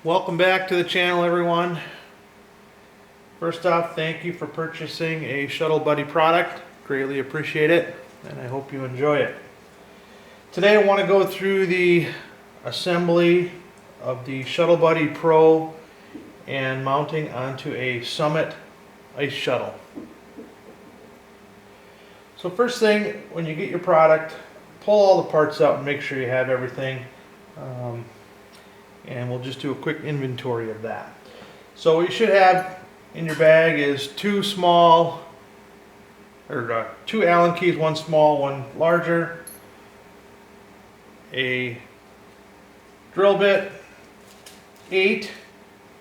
Welcome back to the channel, everyone. First off, thank you for purchasing a Shuttle Buddy product. Greatly appreciate it, and I hope you enjoy it. Today I want to go through the assembly of the Shuttle Buddy Pro and mounting onto a Summit ice shuttle. So first thing, when you get your product, pull all the parts out and make sure you have everything. And we'll just do a quick inventory of that. So what you should have in your bag is two Allen keys, one small, one larger, a drill bit, 8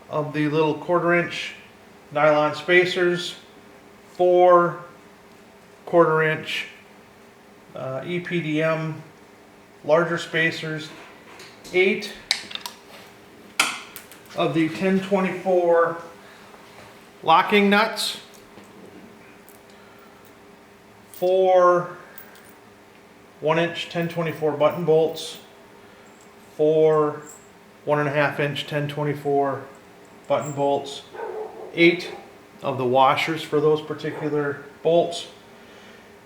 of the little 1/4-inch nylon spacers, 4 1/4-inch EPDM larger spacers, 8 of the 1024 locking nuts, 4 1-inch 1024 button bolts, 4 1.5-inch 1024 button bolts, 8 of the washers for those particular bolts,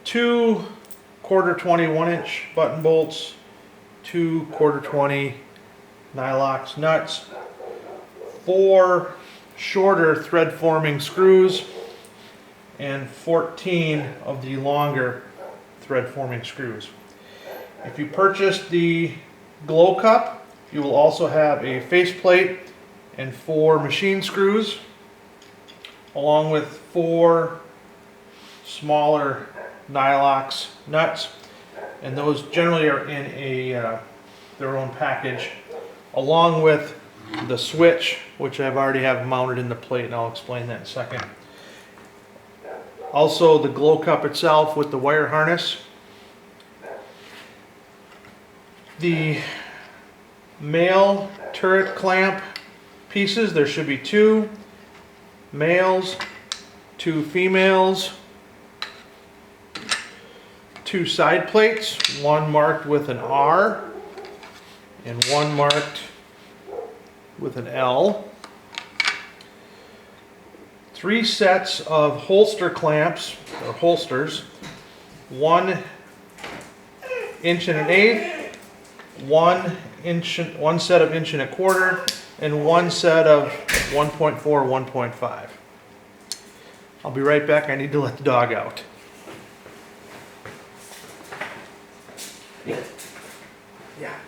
2 1/4 20 1-inch button bolts, 2 1/4 20 Nylox nuts, 4 shorter thread forming screws, and 14 of the longer thread forming screws. If you purchase the glow cup, you will also have a faceplate and 4 machine screws, along with 4 smaller Nylox nuts, and those generally are in their own package, along with the switch, which I've already have mounted in the plate, and I'll explain that in a second. Also the glow cup itself with the wire harness. The male turret clamp pieces, there should be 2 males, 2 females, 2 side plates, one marked with an R and one marked with an L, 3 sets of holster clamps or holsters, 1 1 1/8, 1 set of 1 1/4, and 1 set of 1.4, 1.5. I'll be right back. I need to let the dog out. Yeah,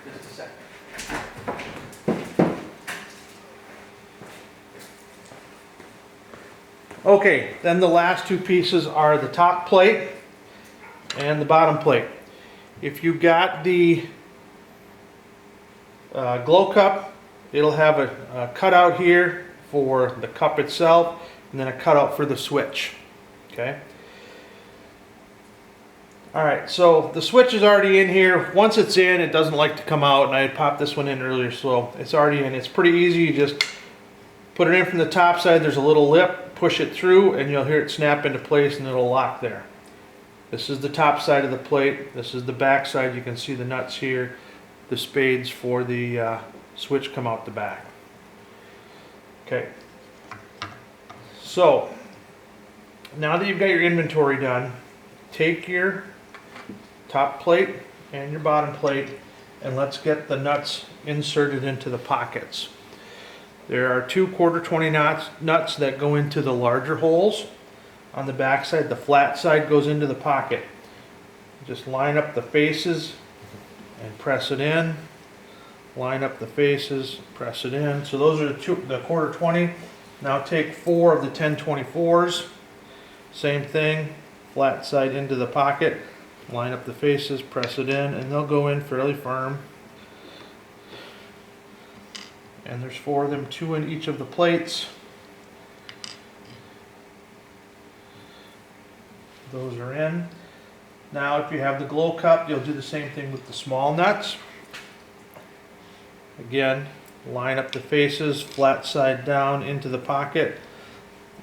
just a second. Okay, then the last 2 pieces are the top plate and the bottom plate. If you got the glow cup, it'll have a cutout here for the cup itself, and then a cutout for the switch. Okay. Alright, so the switch is already in here. Once it's in, it doesn't like to come out, and I had popped this one in earlier, so it's already in. It's pretty easy. You just put it in from the top side. There's a little lip, push it through, and you'll hear it snap into place, and it'll lock there. This is the top side of the plate. This is the back side. You can see the nuts here. The spades for the switch come out the back. Okay. So, now that you've got your inventory done, take your top plate and your bottom plate, and let's get the nuts inserted into the pockets. There are 2 1/4 20 nuts that go into the larger holes on the back side. The flat side goes into the pocket. Just line up the faces and press it in. Line up the faces, press it in. So those are the 1/4 20. Now take 4 of the 1024s. Same thing, flat side into the pocket. Line up the faces, press it in, and they'll go in fairly firm. And there's 4 of them, 2 in each of the plates. Those are in. Now if you have the glow cup, you'll do the same thing with the small nuts. Again, line up the faces, flat side down into the pocket,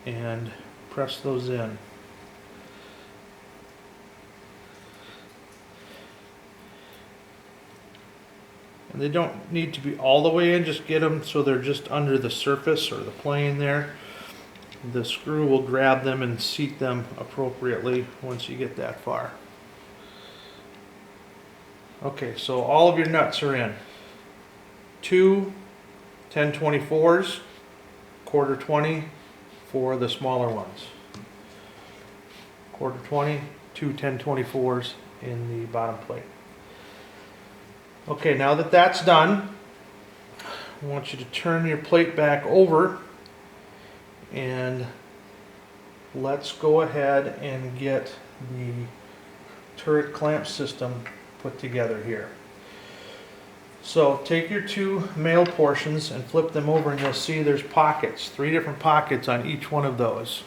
and press those in. And they don't need to be all the way in, just get them so they're just under the surface or the plane there. The screw will grab them and seat them appropriately once you get that far. Okay, so all of your nuts are in. 2 10/24s, 1/4 20 for the smaller ones. 1/4 20, 2 10/24s in the bottom plate. Okay, now that that's done, I want you to turn your plate back over and let's go ahead and get the turret clamp system put together here. So take your 2 male portions and flip them over and you'll see there's pockets, 3 different pockets on each one of those.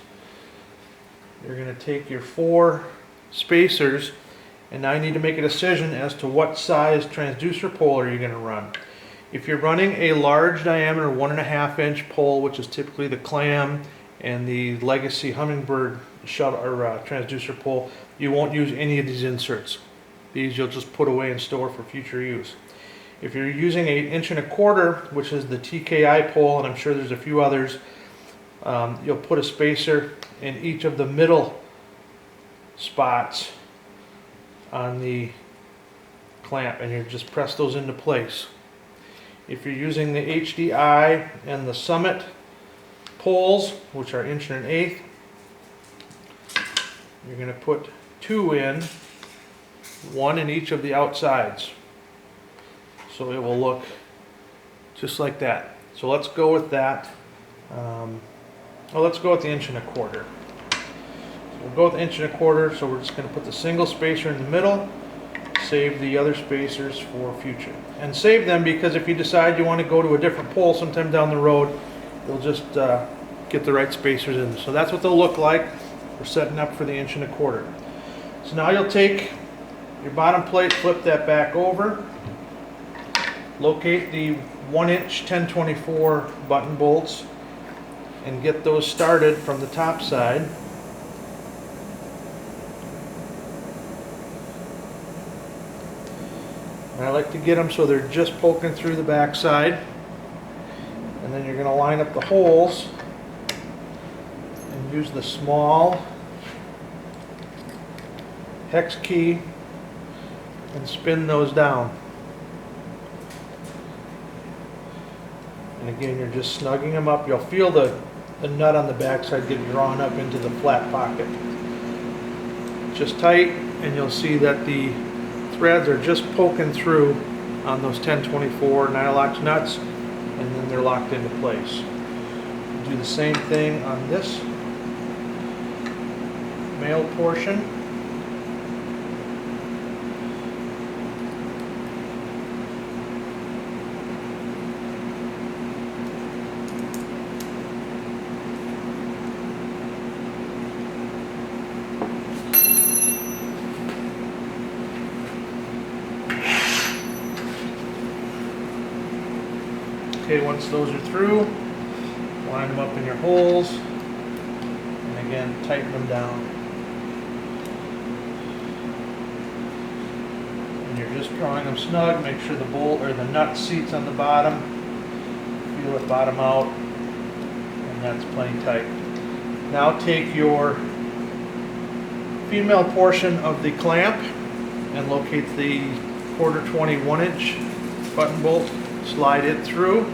You're going to take your 4 spacers and now you need to make a decision as to what size transducer pole are you going to run. If you're running a large diameter 1.5 inch pole, which is typically the clam and the legacy hummingbird shuttle or transducer pole, you won't use any of these inserts. These you'll just put away and store for future use. If you're using an 1.25 inch, which is the TKI pole, and I'm sure there's a few others, you'll put a spacer in each of the middle spots on the clamp and you just press those into place. If you're using the HDI and the Summit poles, which are 1 1/8 inch, you're going to put 2 in, 1 in each of the outsides. So it will look just like that. So let's go with that. Let's go with the 1 1/4 inch. So we'll go with 1 1/4 inch, so we're just going to put the single spacer in the middle, save the other spacers for future. And save them because if you decide you want to go to a different pole sometime down the road, you'll just get the right spacers in. So that's what they'll look like. We're setting up for the 1 1/4 inch. So now you'll take your bottom plate, flip that back over, locate the 1 inch 10/24 button bolts and get those started from the top side. And I like to get them so they're just poking through the back side. And then you're going to line up the holes and use the small hex key and spin those down. And again, you're just snugging them up. You'll feel the nut on the back side get drawn up into the flat pocket. Just tight, and you'll see that the threads are just poking through on those 10/24 Nylox nuts, and then they're locked into place. Do the same thing on this male portion. Okay, once those are through, line them up in your holes, and again, tighten them down. And you're just drawing them snug, make sure the bolt or the nut seats on the bottom, feel it bottom out, and that's plenty tight. Now take your female portion of the clamp and locate the 1/4 20 1 inch button bolt, slide it through,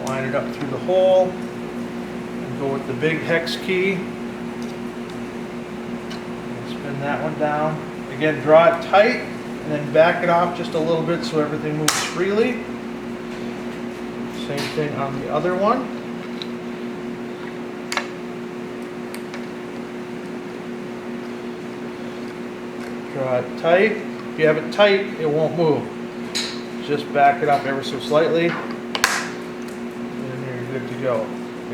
line it up through the hole, and go with the big hex key, and spin that one down. Again, draw it tight, and then back it off just a little bit so everything moves freely. Same thing on the other one. Draw it tight. If you have it tight, it won't move. Just back it up ever so slightly, and you're good to go.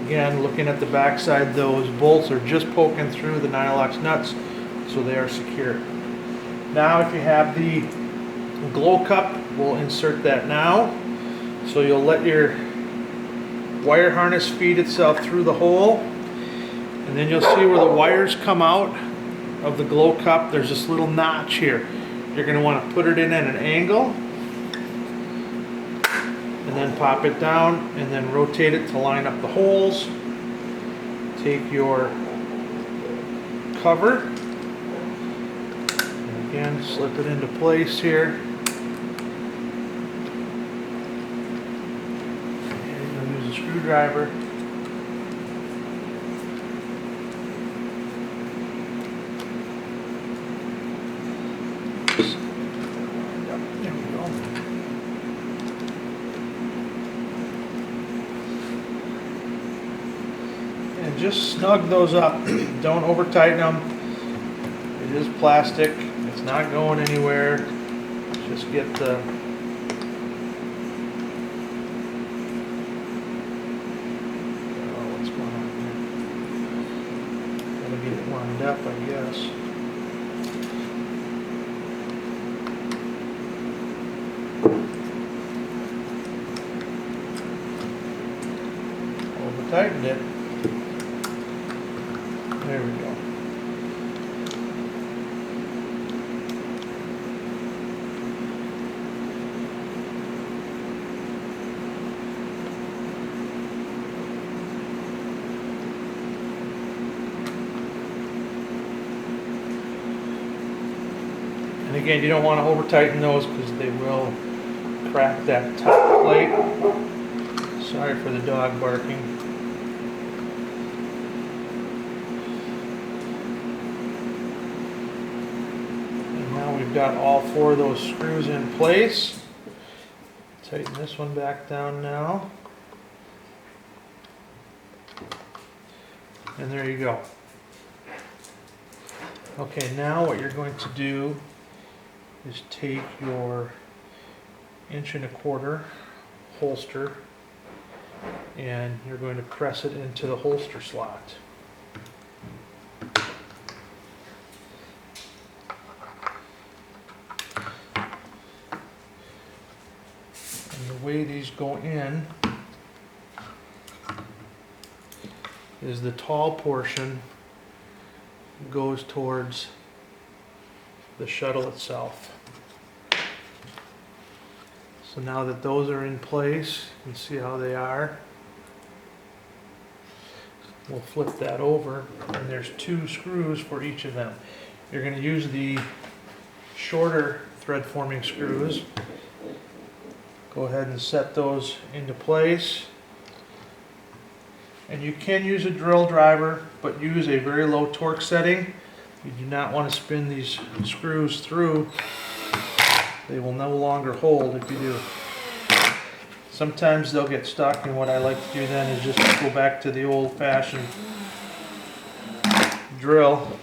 Again, looking at the back side, those bolts are just poking through the Nylox nuts, so they are secure. Now if you have the glow cup, we'll insert that now. So you'll let your wire harness feed itself through the hole, and then you'll see where the wires come out of the glow cup. There's this little notch here. You're going to want to put it in at an angle and then pop it down and then rotate it to line up the holes. Take your cover, and again slip it into place here. And you're going to use a screwdriver. There we go. And just snug those up. Don't over tighten them. It is plastic. It's not going anywhere. Just get the what's going on here? Gotta get it lined up, I guess. Over tightened it. There we go. And again, you don't want to over tighten those because they will crack that top plate. Sorry for the dog barking. We've got all 4 of those screws in place. Tighten this one back down now. And there you go. Okay, now what you're going to do is take your 1¼ inch holster and you're going to press it into the holster slot. The way these go in is the tall portion goes towards the shuttle itself. So now that those are in place, you can see how they are. We'll flip that over, and there's 2 screws for each of them. You're going to use the shorter thread forming screws. Go ahead and set those into place. And you can use a drill driver, but use a very low torque setting. You do not want to spin these screws through. They will no longer hold if you do. Sometimes they'll get stuck, and what I like to do then is just go back to the old-fashioned drill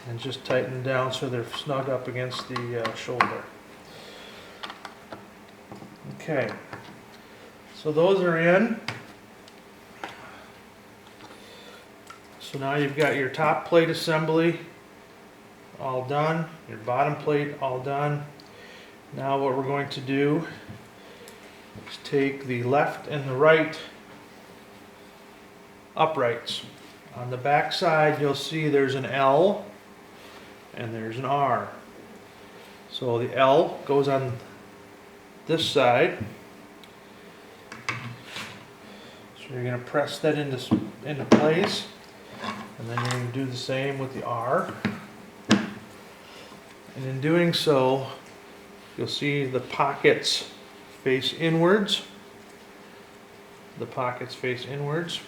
and just tighten them down so they're snug up against the shoulder. Okay, so those are in. So now you've got your top plate assembly all done, your bottom plate all done. Now what we're going to do is take the left and the right uprights. On the back side you'll see there's an L and there's an R. So the L goes on this side. So you're going to press that into place, and then you're going to do the same with the R. And in doing so, you'll see the pockets face inwards. The pockets face inwards.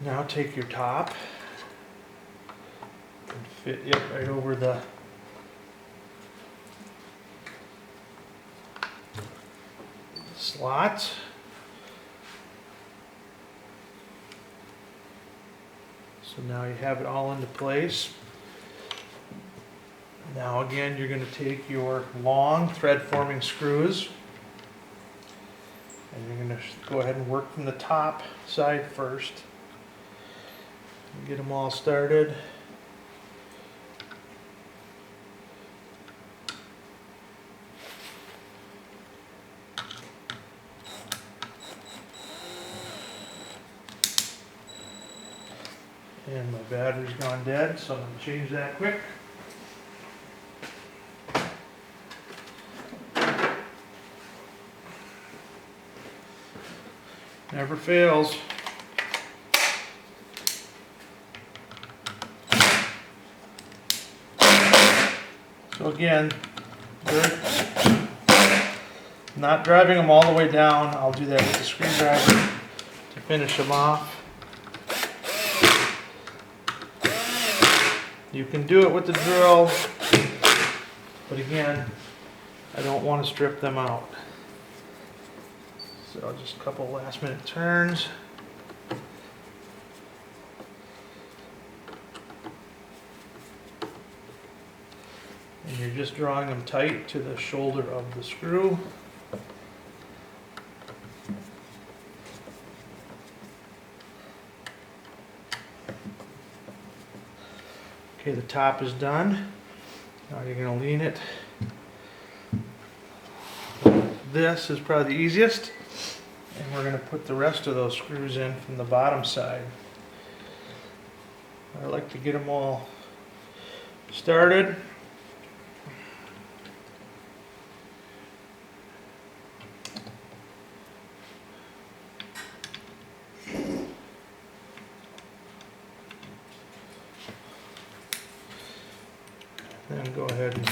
Now take your top and fit it right over the slot. So now you have it all into place. Now again, you're going to take your long thread forming screws and you're going to go ahead and work from the top side first. Get them all started. And my battery's gone dead, so I'm going to change that quick. Never fails. So again, not driving them all the way down. I'll do that with the screwdriver to finish them off. You can do it with the drill, but again, I don't want to strip them out. So just a couple last minute turns. And you're just drawing them tight to the shoulder of the screw. Okay, the top is done. Now you're going to lean it. This is probably the easiest. And we're going to put the rest of those screws in from the bottom side. I like to get them all started. Then go ahead and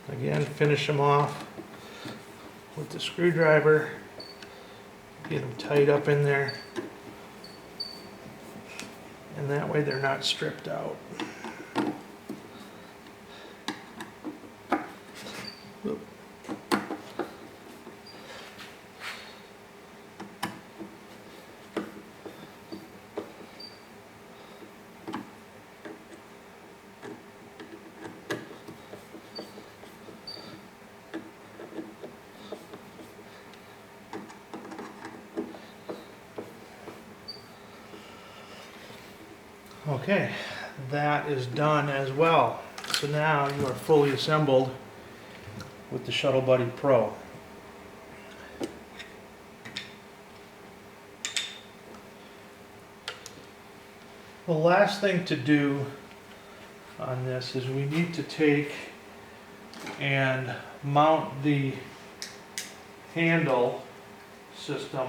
again finish them off with the screwdriver. Get them tight up in there, and that way they're not stripped out. Oop. Okay, that is done as well. So now you are fully assembled with the Shuttle Buddy Pro. The last thing to do on this is we need to take and mount the handle system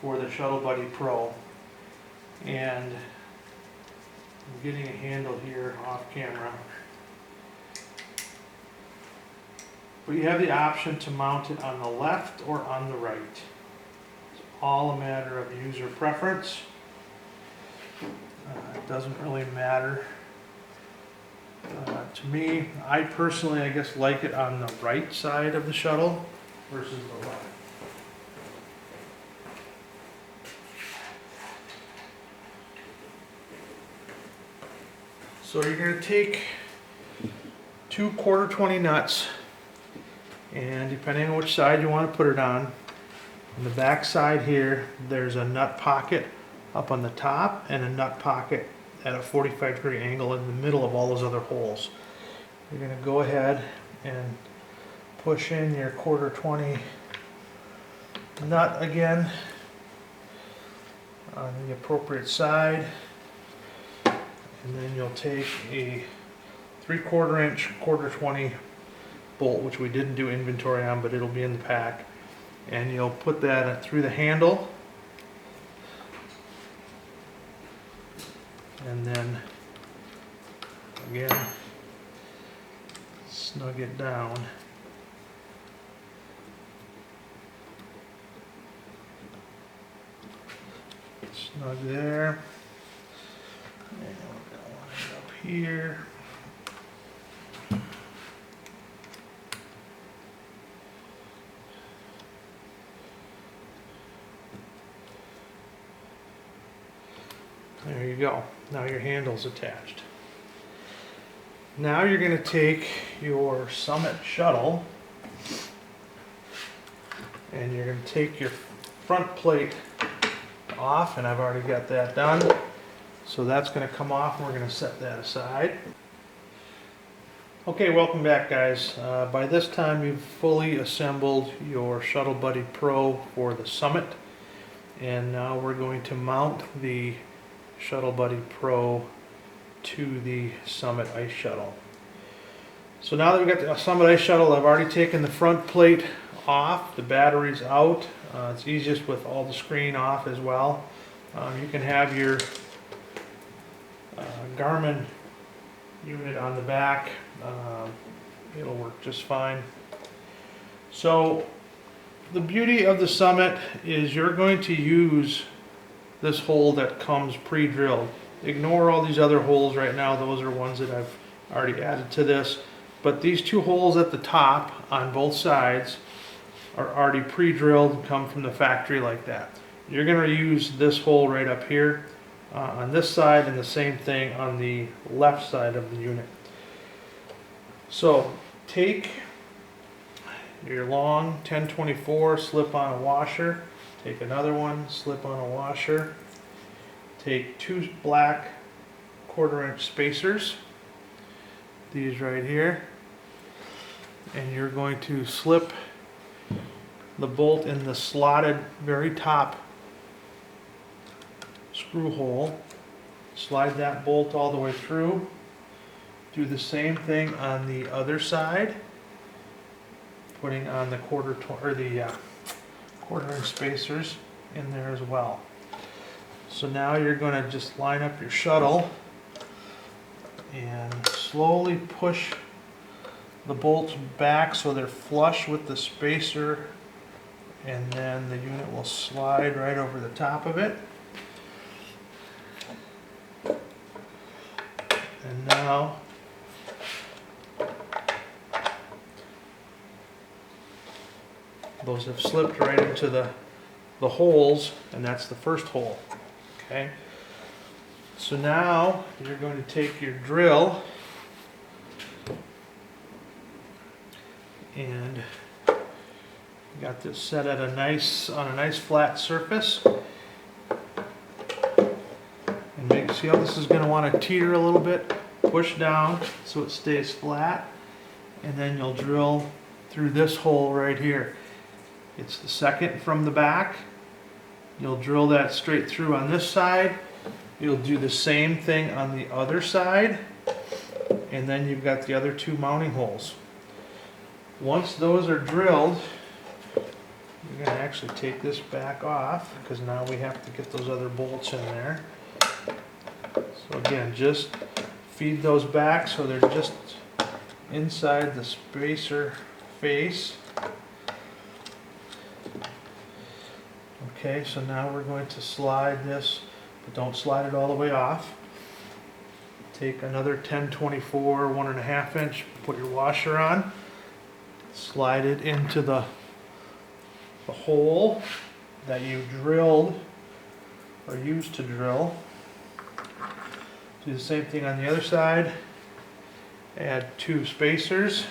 for the Shuttle Buddy Pro. And I'm getting a handle here off camera. But you have the option to mount it on the left or on the right. It's all a matter of user preference. It doesn't really matter. To me, I personally, I guess, like it on the right side of the shuttle versus the left. So you're going to take 2 1/4-20 nuts, and depending on which side you want to put it on the back side here, there's a nut pocket up on the top and a nut pocket at a 45-degree angle in the middle of all those other holes. You're going to go ahead and push in your 1/4-20 nut again on the appropriate side. And then you'll take a 3/4 inch 1/4-20 bolt, which we didn't do inventory on, but it'll be in the pack. And you'll put that through the handle. And then, again, snug it down. Snug there. And we're going to line it up here. There you go. Now your handle's attached. Now you're going to take your Summit shuttle and you're going to take your front plate off, and I've already got that done. So that's going to come off and we're going to set that aside. Okay, welcome back, guys. By this time you've fully assembled your Shuttle Buddy Pro for the Summit, and now we're going to mount the Shuttle Buddy Pro to the Summit Ice Shuttle. So now that we've got the Summit Ice Shuttle, I've already taken the front plate off, the battery's out. It's easiest with all the screen off as well. You can have your Garmin unit on the back. It'll work just fine. So the beauty of the Summit is you're going to use this hole that comes pre-drilled. Ignore all these other holes right now, those are ones that I've already added to this. But these two holes at the top on both sides are already pre-drilled, come from the factory like that. You're going to use this hole right up here on this side, and the same thing on the left side of the unit. So take your long 1024, slip on a washer, take another one, slip on a washer, take two black 1/4 inch spacers, these right here, and you're going to slip the bolt in the slotted very top screw hole, slide that bolt all the way through. Do the same thing on the other side, putting on the 1/4 inch spacers in there as well. So now you're going to just line up your shuttle and slowly push the bolts back so they're flush with the spacer, and then the unit will slide right over the top of it. And now those have slipped right into the holes, and that's the first hole. Okay. So now you're going to take your drill and got this set at on a nice flat surface. And see how this is going to want to teeter a little bit. Push down so it stays flat, and then you'll drill through this hole right here. It's the second from the back. You'll drill that straight through on this side. You'll do the same thing on the other side, and then you've got the other two mounting holes. Once those are drilled, you're going to actually take this back off, because now we have to get those other bolts in there. So again, just feed those back so they're just inside the spacer face. Okay, so now we're going to slide this, but don't slide it all the way off. Take another 1024 1.5 inch, put your washer on, slide it into the hole that you drilled or used to drill. Do the same thing on the other side. Add two spacers.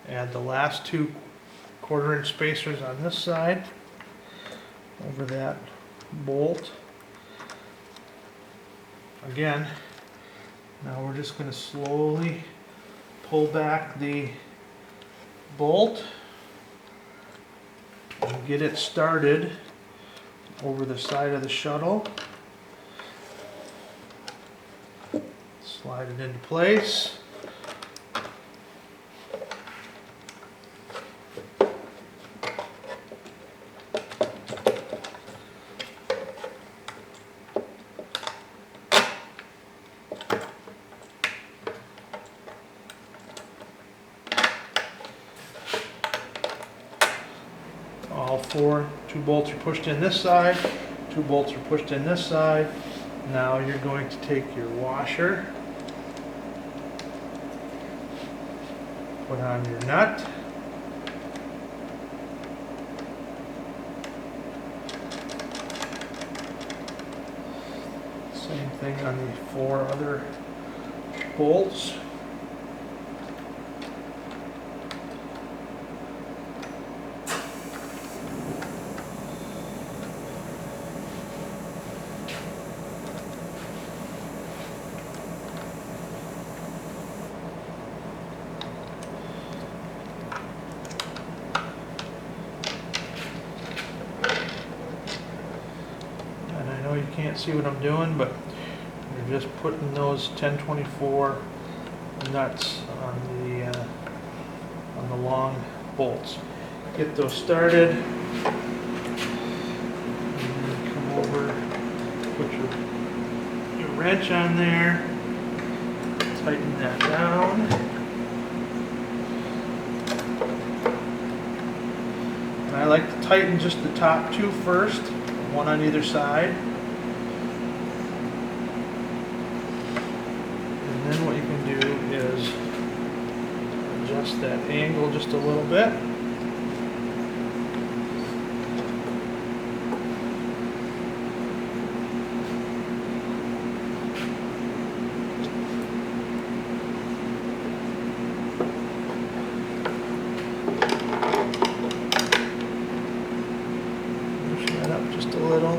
Add the last two 1/4 inch spacers on this side over that bolt. Again, now we're just going to slowly pull back the bolt and get it started over the side of the shuttle. Slide it into place. Two bolts are pushed in this side, two bolts are pushed in this side. Now you're going to take your washer, put on your nut, same thing on the 4 other bolts. can't see what I'm doing, but we're just putting those 1024 nuts on the long bolts. Get those started. And then come over, put your wrench on there, tighten that down. And I like to tighten just the top two first, one on either side. And then what you can do is adjust that angle just a little bit. Up just a little.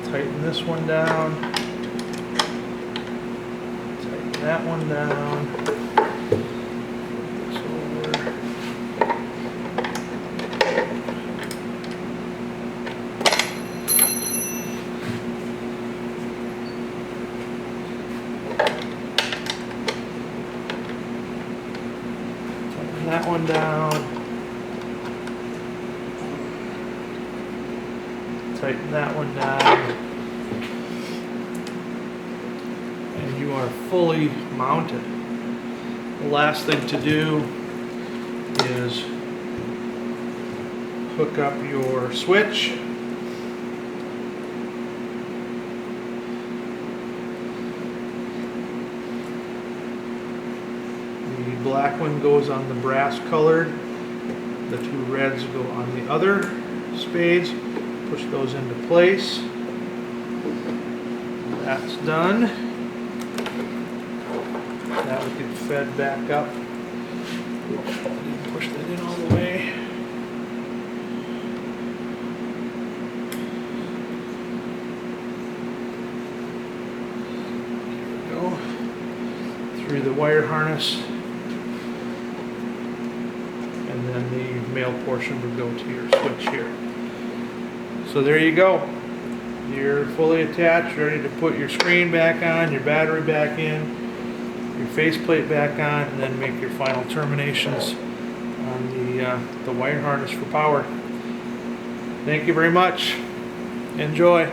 Tighten this one down. Tighten that one down. This over. That one down. Tighten that one down. And you are fully mounted. The last thing to do is hook up your switch. The black one goes on the brass colored, the two reds go on the other spades. Push those into place. That's done. That will get fed back up. Didn't push that in all the way. There we go. Through the wire harness. And then the male portion would go to your switch here. So there you go. You're fully attached, ready to put your screen back on, your battery back in, your faceplate back on, and then make your final terminations on the wire harness for power. Thank you very much. Enjoy.